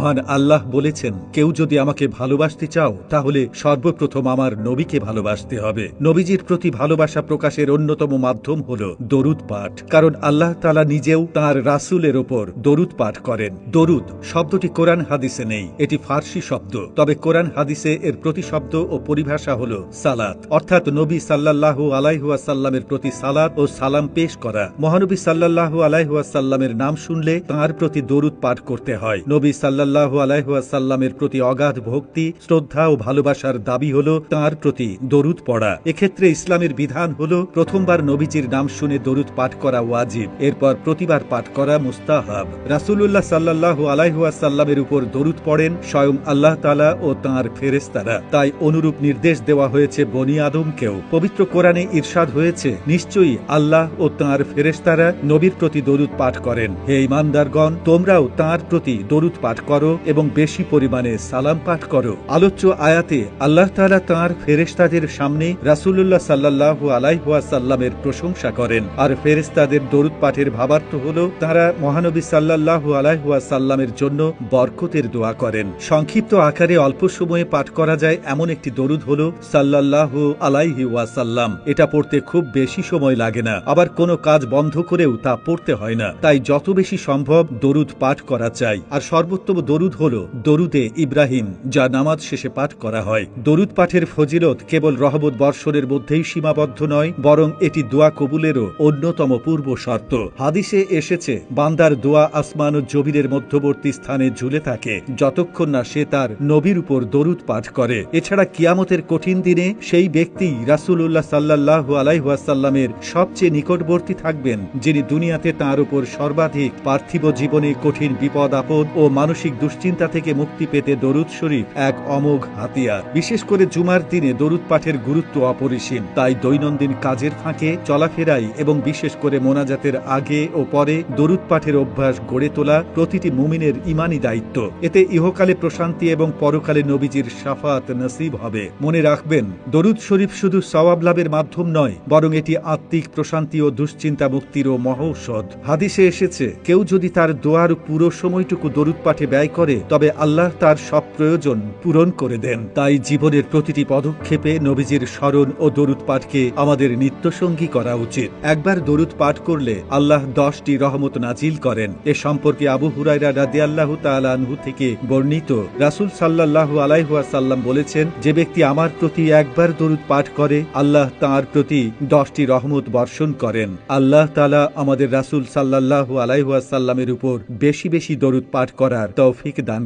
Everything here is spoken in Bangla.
মহান আল্লাহ বলেছেন, কেউ যদি আমাকে ভালোবাসতে চাও তাহলে সর্বপ্রথম আমার নবীকে ভালোবাসতে হবে। নবীজির প্রতি ভালোবাসা প্রকাশের অন্যতম মাধ্যম হল দরুদ পাঠ, কারণ আল্লাহ তাআলা নিজেও তাঁর রাসূলের ওপর দরুদ পাঠ করেন। দরুদ শব্দটি কোরআন হাদিসে নেই, এটি ফার্সি শব্দ। তবে কোরআন হাদিসে এর প্রতিশব্দ ও পরিভাষা হল সালাত, অর্থাৎ নবী সাল্লাল্লাহু আলাইহি ওয়াসাল্লামের প্রতি সালাত ও সালাম পেশ করা। মহানবী সাল্লাল্লাহু আলাইহি ওয়াসাল্লামের নাম শুনলে তাঁর প্রতি দরুদ পাঠ করতে হয়। নবী সাল্লাল্লাহু আলাইহি ওয়াসাল্লামের প্রতি অগাধ ভক্তি, শ্রদ্ধা ও ভালোবাসার দাবি হল তাঁর প্রতি দরুদ পড়া। এক্ষেত্রে ইসলামের বিধান হল প্রথমবার নবীজির নাম শুনে দরুদ পাঠ করা ওয়াজিব, এরপর প্রতিবার পাঠ করা মুস্তাহাব। রাসূলুল্লাহ সাল্লাল্লাহু আলাইহি ওয়াসাল্লামের উপর দরুদ পড়েন স্বয়ং আল্লাহ তাআলা ও তাঁর ফেরেশতারা, তাই অনুরূপ নির্দেশ দেওয়া হয়েছে বনি আদমকেও। পবিত্র কোরআনে ইরশাদ হয়েছে, নিশ্চয়ই আল্লাহ ও তাঁর ফেরেশতারা নবীর প্রতি দরুদ পাঠ করেন। হে ঈমানদারগণ, তোমরাও তাঁর প্রতি দরুদ পাঠ করো এবং বেশি পরিমাণে সালাম পাঠ করো। আলোচ্য আয়াতে আল্লাহ তাআলা তাঁর ফেরেশতাদের সামনে রাসূলুল্লাহ সাল্লাল্লাহু আলাইহি ওয়াসাল্লামের প্রশংসা করেন, আর ফেরেশতাদের দরুদ পাঠের ভাবার্থ হল তারা মহানবী সাল্লাল্লাহু আলাইহি ওয়াসাল্লামের জন্য বরকতের দোয়া করেন। সংক্ষিপ্ত আকারে অল্প সময়ে পাঠ করা যায় এমন একটি দরুদ হল সাল্লাল্লাহু আলাইহি ওয়াসাল্লাম। এটা পড়তে খুব বেশি সময় লাগে না, আবার কোনো কাজ বন্ধ করেও তা পড়তে হয় না, তাই যত বেশি সম্ভব দরুদ পাঠ করা চাই। আর সর্বোত্তম দরুদ হল দরুদে ইব্রাহিম, যা নামাজ শেষে পাঠ করা হয়। দরুদ পাঠের ফজিলত কেবল রহমত বর্ষণের মধ্যেই সীমাবদ্ধ নয়, বরং এটি দোয়া কবুলেরও অন্যতম পূর্ব শর্ত। হাদিসে এসেছে, বান্দার দোয়া আসমান ও জমিনের মধ্যবর্তী স্থানে ঝুলে থাকে যতক্ষণ না সে তার নবীর উপর দরুদ পাঠ করে। এছাড়া কিয়ামতের কঠিন দিনে সেই ব্যক্তি রাসূলুল্লাহ সাল্লাল্লাহু আলাইহি ওয়াসাল্লামের সবচেয়ে নিকটবর্তী থাকবেন, যিনি দুনিয়াতে তাঁর উপর সর্বাধিক পার্থিব জীবনে কঠিন বিপদ আপদ ও মানসিক দুশ্চিন্তা থেকে মুক্তি পেতে দরুদ শরীফ এক অমোঘ হাতিয়ার। বিশেষ করে জুমার দিনে দরুদ পাঠের গুরুত্ব অপরিসীম, তাই দৈনন্দিন কাজের ফাঁকে, চলাফেরায় এবং বিশেষ করে মোনাজাতের আগে ও পরে দরুদ পাঠের অভ্যাস গড়ে তোলা প্রতিটি মুমিনের ঈমানি দায়িত্ব। এতে ইহকালে প্রশান্তি এবং পরকালে নবীজির শাফাত নসিব হবে। মনে রাখবেন, দরুদ শরীফ শুধু সওয়াব লাভের মাধ্যম নয়, বরং এটি আত্মিক প্রশান্তি ও দুশ্চিন্তা মুক্তিরও মহৌষধ। হাদিসে এসেছে, কেউ যদি তার দোয়ার পুরো সময়টুকু দরুদ পাঠে ব্যয় করে তবে আল্লাহ তার সব প্রয়োজন পূরণ করে দেন। তাই জীবনের প্রতিটি পদক্ষেপে নবীজির স্মরণ ও দরুদ পাঠকে আমাদের নিত্যসঙ্গী করা উচিত। একবার দরুদ পাঠ করলে আল্লাহ 10টি রহমত নাজিল করেন। এ সম্পর্কে আবু হুরায়রা রাদিয়াল্লাহু তাআলা আনহু থেকে বর্ণিত, রাসূল সাল্লাল্লাহু আলাইহি ওয়াসাল্লাম বলেছেন, যে ব্যক্তি আমার প্রতি একবার দরুদ পাঠ করে আল্লাহ তাঁর প্রতি 10টি রহমত বর্ষণ করেন। আল্লাহ তাআলা আমাদের রাসূল সাল্লাল্লাহু আলাইহি ওয়াসাল্লামের উপর বেশি বেশি দরুদ পাঠ করার তৌফিক দান